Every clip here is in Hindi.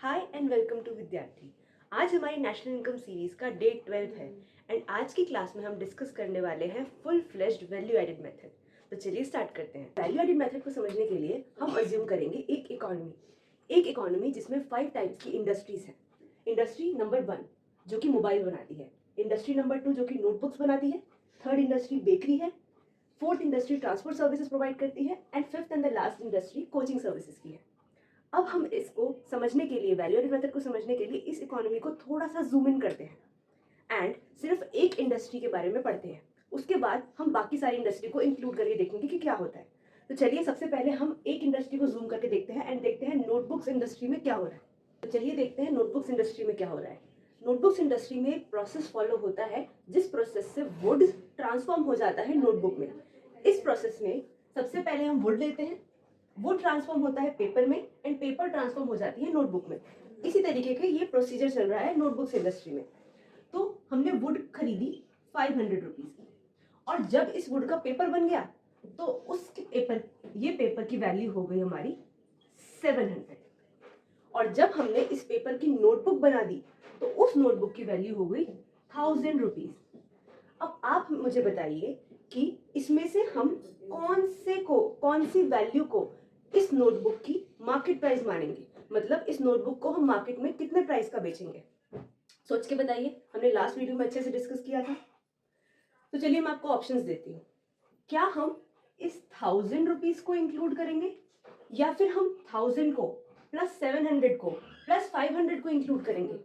हाय एंड वेलकम टू विद्यार्थी। आज हमारी नेशनल इनकम सीरीज का डे 12 है एंड आज की क्लास में हम डिस्कस करने वाले हैं full fleshed value added method. तो चलिए स्टार्ट करते हैं। वैल्यू एडेड मेथड को समझने के लिए हम अज्यूम करेंगे एक इकोनॉमी जिसमें 5 टाइप्स की इंडस्ट्रीज हैं। इंडस्ट्री नंबर 1 जो कि मोबाइल बनाती है, इंडस्ट्री नंबर 2 जो कि नोटबुक्स बनाती है, थर्ड इंडस्ट्री बेकरी है, fourth industry transport services provide करती है and fifth and the last industry coaching services की है। अब हम इसको समझने के लिए, वैल्यू एडेड मेथड को समझने के लिए इस इकोनॉमी को थोड़ा सा जूम इन करते हैं एंड सिर्फ एक इंडस्ट्री के बारे में पढ़ते हैं। उसके बाद हम बाकी सारी इंडस्ट्री को इंक्लूड करके देखेंगे कि क्या होता है। तो चलिए सबसे पहले हम एक इंडस्ट्री को जूम करके देखते हैं एंड देखते हैं नोटबुक्स इंडस्ट्री में क्या हो रहा है। तो चलिए देखते हैं नोटबुक्स इंडस्ट्री में क्या हो रहा है। नोटबुक्स इंडस्ट्री में एक प्रोसेस फॉलो होता है जिस प्रोसेस से वुड ट्रांसफॉर्म हो जाता है नोटबुक में। इस प्रोसेस में सबसे पहले हम वुड लेते हैं, वो ट्रांसफॉर्म होता है पेपर में एंड पेपर ट्रांसफॉर्म हो जाती है नोटबुक में। इसी तरीके का ये प्रोसीजर चल रहा है नोटबुक्स इंडस्ट्री में। तो हमने वुड खरीदी 500 रुपीज की और जब इस वुड का पेपर बन गया तो उस पेपर की वैल्यू हो गई हमारी 700। और जब हमने इस पेपर की नोटबुक बना दी तो उस नोटबुक की वैल्यू हो गई 1000 रुपीज। अब आप मुझे बताइए कि इसमें से हम कौन सी वैल्यू को इस नोटबुक की मार्केट प्राइस मानेंगे, मतलब इस नोटबुक को हम मार्केट में कितने प्राइस का बेचेंगे। सोच के बताइए, हमने लास्ट वीडियो में अच्छे से डिस्कस किया था। तो चलिए मैं आपको ऑप्शंस देती हूँ। क्या हम इस 1000 रुपीज को इंक्लूड करेंगे या फिर हम 1000 को प्लस 700 को प्लस 500 को इंक्लूड करेंगे।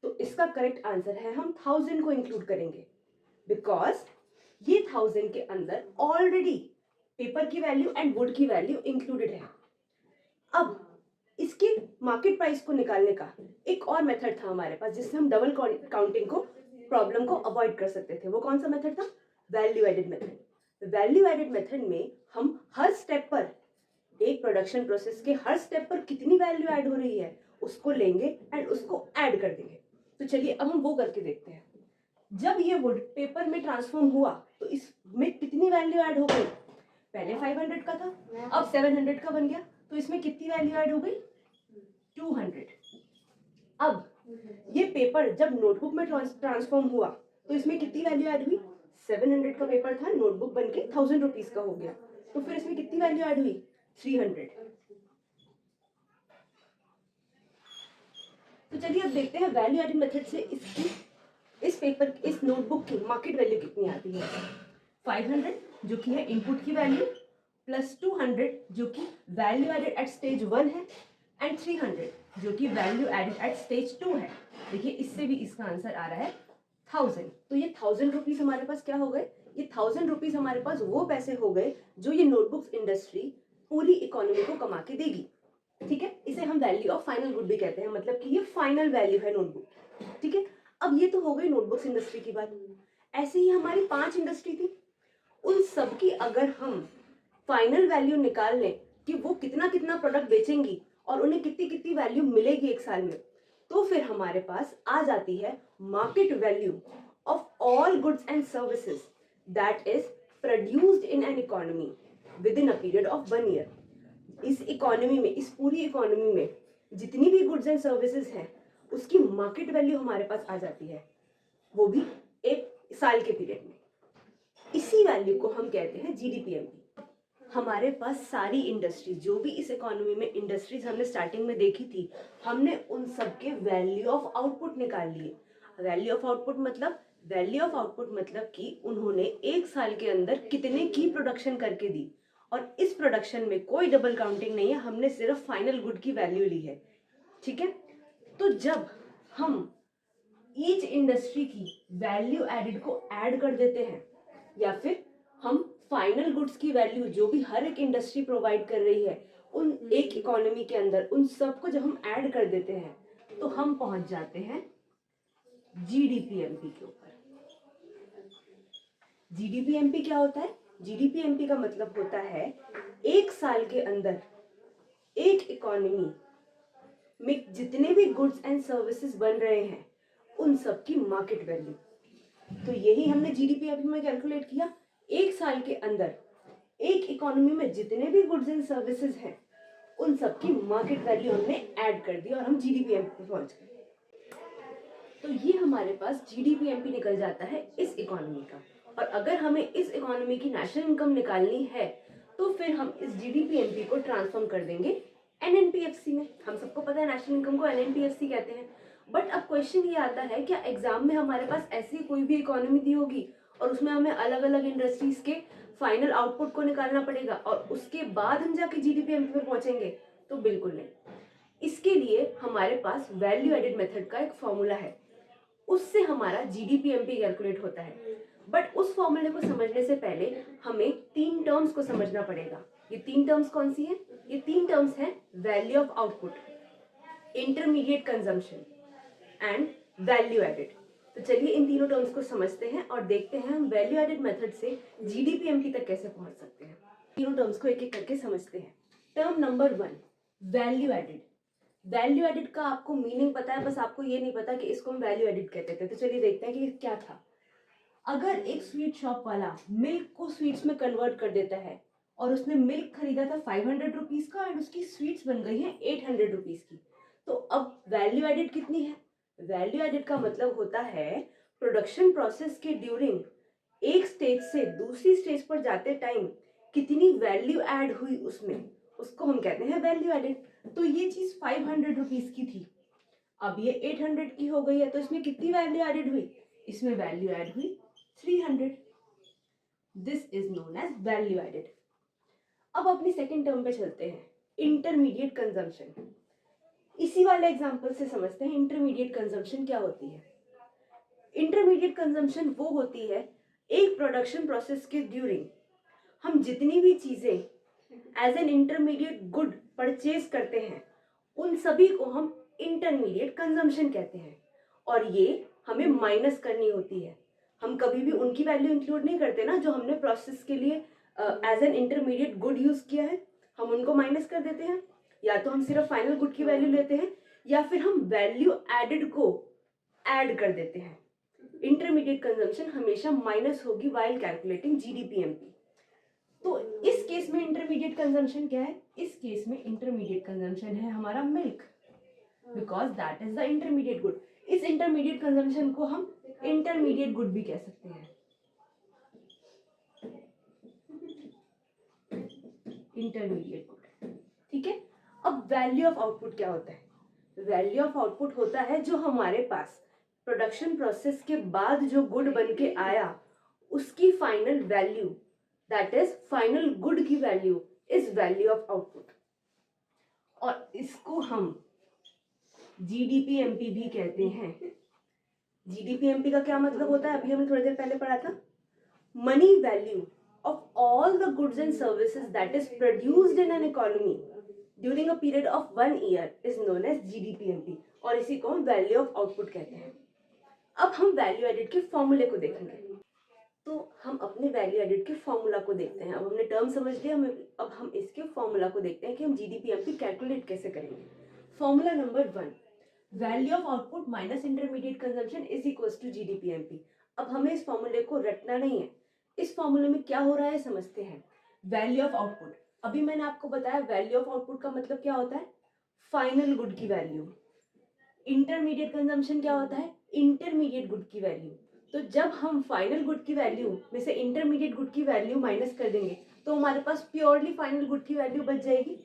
तो इसका करेक्ट आंसर है हम 1000 को इंक्लूड करेंगे, बिकॉज ये 1000 के अंदर ऑलरेडी पेपर की वैल्यू एंड वुड की वैल्यू इंक्लूडेड है। अब इसके मार्केट प्राइस को निकालने का एक और मेथड था हमारे पास जिससे हम डबल काउंटिंग को प्रॉब्लम को अवॉइड कर सकते थे। वो कौन सा मेथड था? Value added method. Value added method में हम हर स्टेप पर, एक प्रोडक्शन प्रोसेस के हर स्टेप पर कितनी वैल्यू ऐड हो रही है उसको लेंगे एंड उसको ऐड कर देंगे। तो चलिए अब हम वो करके देखते हैं। जब ये वुड पेपर में ट्रांसफॉर्म हुआ तो इसमें कितनी वैल्यू ऐड हो गई? पहले 500 का था, अब 700 का बन गया, तो इसमें कितनी वैल्यू ऐड हो गई? 200। अब ये पेपर जब नोटबुक में ट्रांसफॉर्म हुआ तो इसमें कितनी वैल्यू ऐड हुई? 700 का पेपर था, नोटबुक बनके 1000 रुपीज का हो गया, तो फिर इसमें कितनी वैल्यू ऐड हुई? 300। तो चलिए अब देखते हैं वैल्यू एडेड मेथड से इस नोटबुक की मार्केट वैल्यू कितनी आती है। 500 जो कि है इनपुट की वैल्यू, प्लस 200 जो कि वैल्यू एडेड एट स्टेज 1 है एंड 300 जो कि वैल्यू एडेड एट स्टेज 2 है। देखिए इससे भी इसका आंसर आ रहा है 1000। तो ये 1000 रुपीज हमारे पास क्या हो गए? ये 1000 रुपीज हमारे पास वो पैसे हो गए जो ये नोटबुक्स इंडस्ट्री पूरी इकोनॉमी को कमा के देगी। ठीक है, इसे हम वैल्यू ऑफ फाइनल गुड भी कहते हैं, मतलब कि ये फाइनल वैल्यू है नोटबुक। ठीक है, अब ये तो हो गई नोटबुक्स इंडस्ट्री की बात। ऐसे ही हमारी 5 इंडस्ट्री थी, उन सब की अगर हम फाइनल वैल्यू निकाल लें कि वो कितना कितना प्रोडक्ट बेचेंगी और उन्हें कितनी कितनी वैल्यू मिलेगी एक साल में, तो फिर हमारे पास आ जाती है market value of all goods and services that is produced in an economy with in a period of 1 year. इस इकोनॉमी में, इस पूरी इकोनॉमी में जितनी भी गुड्स एंड सर्विसेज हैं उसकी मार्केट वैल्यू हमारे पास आ जाती है, वो भी एक साल के पीरियड में। इसी वैल्यू को हम कहते हैं जीडीपीएमपी। हमारे पास सारी इंडस्ट्रीज, जो भी इस इकोनॉमी में इंडस्ट्रीज हमने स्टार्टिंग में देखी थी, हमने उन सब के वैल्यू ऑफ आउटपुट निकाल लिए। वैल्यू ऑफ आउटपुट मतलब कि उन्होंने एक साल के अंदर कितने की प्रोडक्शन करके दी, और इस प्रोडक्शन में कोई डबल काउंटिंग नहीं है, हमने सिर्फ फाइनल गुड की वैल्यू ली है। ठीक है, तो जब हम ईच इंडस्ट्री की वैल्यू एडेड को ऐड कर देते हैं या फिर हम फाइनल गुड्स की वैल्यू जो भी हर एक इंडस्ट्री प्रोवाइड कर रही है उन एक इकोनॉमी के अंदर, उन सबको जब हम ऐड कर देते हैं तो हम पहुंच जाते हैं जीडीपीएमपी के ऊपर। जीडीपीएमपी क्या होता है? जीडीपीएमपी का मतलब होता है एक साल के अंदर एक इकोनॉमी में जितने भी गुड्स एंड सर्विसेज बन रहे हैं उन सब की मार्केट वैल्यू। तो यही हमने जीडीपीएमपी में कैलकुलेट किया। एक साल के अंदर एक इकोनॉमी में जितने भी गुड्स एंड सर्विसेज हैं उन सब की मार्केट वैल्यू हमने ऐड कर दी और हम जीडीपीएमपी पे पहुंच गए। तो ये हमारे पास जीडीपीएमपी निकल जाता है इस इकोनॉमी का। और अगर हमें इस इकोनॉमी की नेशनल इनकम निकालनी है तो फिर हम इस जीडीपीएमपी को ट्रांसफॉर्म कर देंगे एनएनपीएफसी में। हम सबको पता है नेशनल इनकम को एनएनपीएफसी कहते हैं। बट अब क्वेश्चन ये आता है, क्या एग्जाम में हमारे पास ऐसी कोई भी इकोनॉमी दी होगी और उसमें हमें अलग अलग इंडस्ट्रीज के फाइनल आउटपुट को निकालना पड़ेगा और उसके बाद हम जाके जीडीपीएमपी पे पहुंचेंगे? तो बिल्कुल नहीं। इसके लिए हमारे पास वैल्यू एडेड मेथड का एक फॉर्मूला है, उससे हमारा जीडीपीएमपी कैलकुलेट होता है। बट उस फॉर्मूले को समझने से पहले हमें 3 टर्म्स को समझना पड़ेगा। ये 3 टर्म्स कौन सी हैं? ये 3 टर्म्स हैं value of output, intermediate consumption and value added. तो चलिए इन तीनों टर्म्स को समझते हैं और देखते हैं हम वैल्यू एडेड मेथड से जीडीपीएमपी तक कैसे पहुंच सकते हैं। तीनों टर्म्स को एक एक करके समझते हैं। Term number 1, value added. Value added का आपको मीनिंग पता है, बस आपको ये नहीं पता कि इसको हम वैल्यू एडिड कहते थे। तो चलिए देखते हैं कि ये क्या था। अगर एक स्वीट शॉप वाला मिल्क को स्वीट्स में कन्वर्ट कर देता है और उसने मिल्क खरीदा था 500 रुपीज का एंड उसकी स्वीट्स बन गई हैं 800 रुपीज की, तो अब वैल्यू एडिड कितनी है? वैल्यू एडिड का मतलब होता है प्रोडक्शन प्रोसेस के ड्यूरिंग एक स्टेज से दूसरी स्टेज पर जाते टाइम कितनी वैल्यू ऐड हुई उसमें, उसको हम कहते हैं वैल्यू एडिड। तो ये चीज 500 रुपीज की थी, अब ये 800 की हो गई है, तो इसमें कितनी वैल्यू एडेड हुई? इसमें वैल्यू ऐड हुई 300। This is known as value added. अब अपनी सेकेंड टर्म पे चलते हैं, इंटरमीडिएट कंजम्पशन। इसी वाले एग्जांपल से समझते हैं इंटरमीडिएट कंजम्पशन क्या होती है। इंटरमीडिएट कंजम्पशन वो होती है एक प्रोडक्शन प्रोसेस के ड्यूरिंग हम जितनी भी चीजें as an intermediate good purchase करते हैं उन सभी को हम इंटरमीडिएट कंजम्पशन कहते हैं, और ये हमें माइनस करनी होती है। हम कभी भी उनकी वैल्यू इंक्लूड नहीं करते ना जो हमने प्रोसेस के लिए as an intermediate good use किया है, हम उनको माइनस कर देते हैं। या तो हम सिर्फ फाइनल गुड की वैल्यू लेते हैं या फिर हम वैल्यू एडेड को ऐड कर देते हैं। इंटरमीडिएट कंजम्पशन हमेशा माइनस होगी व्हाइल कैलकुलेटिंग जीडीपीएमपी। तो इस केस में इंटरमीडिएट कंजम्पशन क्या है? इस केस में इंटरमीडिएट कंजम्पशन है हमारा milk, because that is the intermediate good. इस इंटरमीडिएट कंजम्पशन को हम इंटरमीडिएट गुड भी कह सकते हैं। इंटरमीडिएट गुड, ठीक है। अब वैल्यू ऑफ आउटपुट क्या होता है? वैल्यू ऑफ आउटपुट होता है जो हमारे पास प्रोडक्शन प्रोसेस के बाद जो गुड बन के आया उसकी final value, that is final good की value is value of output, और इसको हम जीडीपीएमपी भी कहते हैं। जीडीपीएमपी का क्या मतलब होता है? अभी हमने थोड़ी देर पहले पढ़ा था, money value of all the goods and services that is produced in an economy during a period of 1 year is known as GDPMP, और इसी को हम वैल्यू ऑफ आउटपुट कहते हैं। अब हम वैल्यू एडेड के फॉर्मूले को देखेंगे। तो हम अपने वैल्यू एडेड के फॉर्मूला को देखते हैं। अब हमने टर्म समझ लिया, अब हम इसके फॉर्मूला को देखते हैं कि हम जीडीपीएमपी कैलकुलेट कैसे करेंगे। Formula number 1, value of output minus intermediate consumption is equals to GDPMP. अब हमें इस फॉर्मूले को रटना नहीं है, इस फॉर्मूले में क्या हो रहा है समझते हैं। वैल्यू ऑफ आउटपुट, अभी मैंने आपको बताया वैल्यू ऑफ आउटपुट का मतलब क्या होता है? फाइनल गुड की वैल्यू। इंटरमीडिएट कंजम्पशन क्या होता है? इंटरमीडिएट गुड की वैल्यू। तो जब हम फाइनल गुड की वैल्यू में से इंटरमीडिएट गुड की वैल्यू माइनस कर देंगे तो हमारे पास प्योरली फाइनल गुड की वैल्यू बच जाएगी।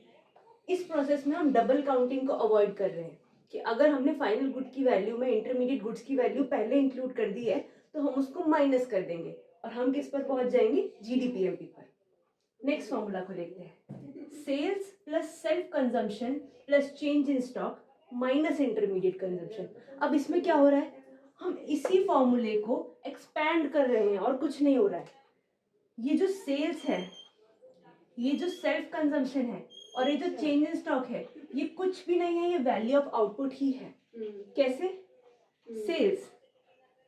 इस प्रोसेस में हम डबल काउंटिंग को अवॉइड कर रहे हैं कि अगर हमने फाइनल गुड की वैल्यू में इंटरमीडिएट गुड्स की वैल्यू पहले इंक्लूड कर दी है तो हम उसको माइनस कर देंगे और हम किस पर पहुंच जाएंगे? जीडीपीएमपी पर। नेक्स्ट फॉर्मूला को देखते हैं, sales plus self consumption plus change in stock minus intermediate consumption. अब इसमें क्या हो रहा है? हम इसी फॉर्मूले को एक्सपैंड कर रहे हैं और कुछ नहीं हो रहा है। ये जो सेल्स है, ये जो सेल्फ कंजम्पशन है और ये जो चेंज इन स्टॉक है, ये कुछ भी नहीं है, ये वैल्यू ऑफ आउटपुट ही है। कैसे? सेल्स,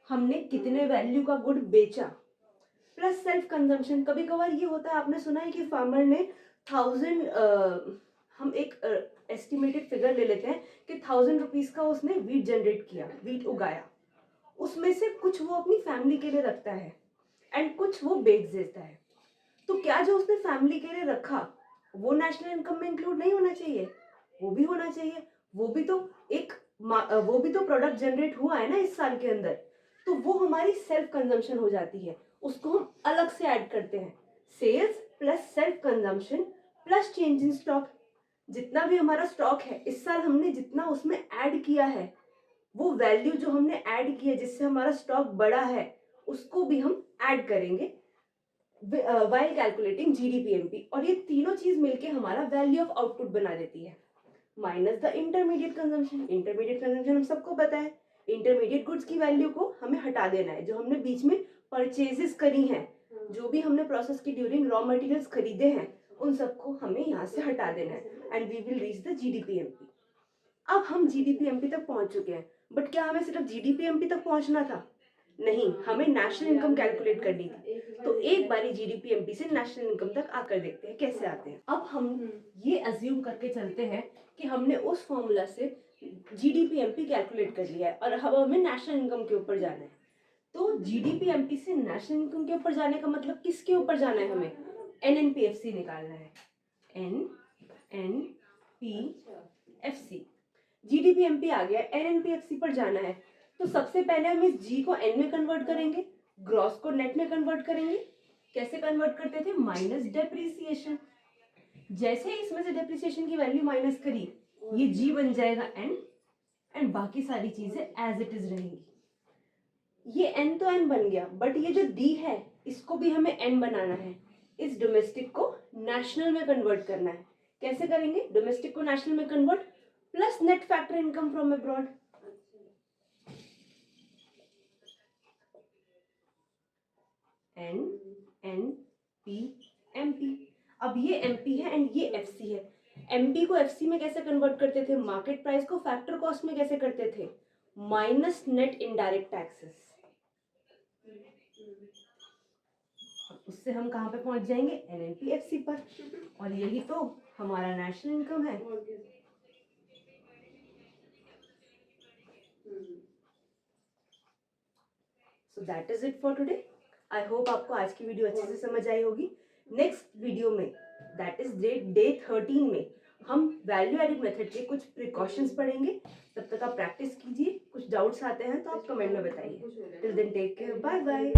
हमने कितने वैल्यू का गुड बेचा, प्लस सेल्फ कंजम्पशन। कभी कभार ये होता है, आपने सुना है कि फार्मर ने 1000 हम एक एस्टिमेटेड फिगर ले लेते हैं कि 1000 रुपीज का उसने वीट जनरेट किया, वीट उगाया, उसमें से कुछ वो अपनी फैमिली के लिए रखता है एंड कुछ वो बेच देता है। तो क्या जो उसने फैमिली के लिए रखा वो नेशनल इनकम में इंक्लूड नहीं होना चाहिए? वो भी होना चाहिए। वो भी तो प्रोडक्ट जनरेट हुआ है ना इस साल के अंदर, तो वो हमारी सेल्फ कंजम्पशन हो जाती है, उसको हम अलग से ऐड करते हैं। Sales plus self consumption plus change in stock. जितना भी हमारा स्टॉक है इस साल हमने जितना उसमें ऐड किया है, वो वैल्यू जो हमने ऐड की है जिससे हमारा स्टॉक बढ़ा है, उसको भी हम ऐड करेंगे while कैलकुलेटिंग जीडीपीएमपी। और ये तीनों चीज मिलके हमारा वैल्यू ऑफ आउटपुट बना देती है। Minus the intermediate consumption. Intermediate consumption हम सबको पता है, इंटरमीडिएट गुड्स की वैल्यू को हमें हटा देना है। जो हमने बीच में परचेजेस करी हैं, जो भी हमने प्रोसेस की ड्यूरिंग रॉ मटेरियल्स खरीदे हैं, उन सबको हमें यहाँ से हटा देना है and we will reach the GDPMP. अब हम जीडीपीएमपी तक पहुंच चुके हैं, बट क्या हमें सिर्फ जीडीपीएमपी तक पहुंचना था? नहीं, हमें नेशनल इनकम कैलकुलेट करनी थी। तो एक बारी जीडीपीएमपी से नेशनल इनकम तक आकर देखते हैं कैसे आते हैं। अब हम ये अज्यूम करके चलते हैं कि हमने उस फॉर्मूला से जीडीपीएमपी कैलकुलेट कर लिया है और अब हमें नेशनल इनकम के ऊपर जाना है। तो जीडीपीएमपी से नेशनल इनकम के ऊपर जाने का मतलब किसके ऊपर जाना है? हमें एनएनपीएफसी निकालना है। एनएनपीएफसी, जीडीपीएमपी आ गया, एनएनपीएफसी पर जाना है। तो सबसे पहले हम इस जी को एन में कन्वर्ट करेंगे, ग्रॉस को नेट में कन्वर्ट करेंगे। कैसे कन्वर्ट करते थे? Minus depreciation. जैसे ही इसमें से डेप्रीसिएशन की वैल्यू माइनस करी, ये जी बन जाएगा एन एंड बाकी सारी चीजें एज इट इज रहेंगी। ये एन तो एन बन गया, बट ये जो डी है इसको भी हमें एन बनाना है। इस डोमेस्टिक को नेशनल में कन्वर्ट करना है। कैसे करेंगे? डोमेस्टिक को नेशनल में convert plus net factor income from abroad. NNPMP. अब ये एमपी है एंड ये एफसी है। एमपी को एफसी में कैसे कन्वर्ट करते थे? मार्केट प्राइस को फैक्टर कॉस्ट में कैसे करते थे? Minus net indirect taxes. उससे हम कहाँ पे पहुंच जाएंगे? एनएनपीएफसी पर। और यही तो हमारा नेशनल इनकम है। So that is it for today. I hope आपको आज की वीडियो अच्छे से समझ आई होगी। नेक्स्ट वीडियो में, दैट इज डे 13 में, हम वैल्यू एडिड मेथड के कुछ प्रिकॉशंस पढ़ेंगे। तब तक आप प्रैक्टिस कीजिए। कुछ डाउट्स आते हैं तो आप कमेंट में बताइए। Till then take care, bye bye.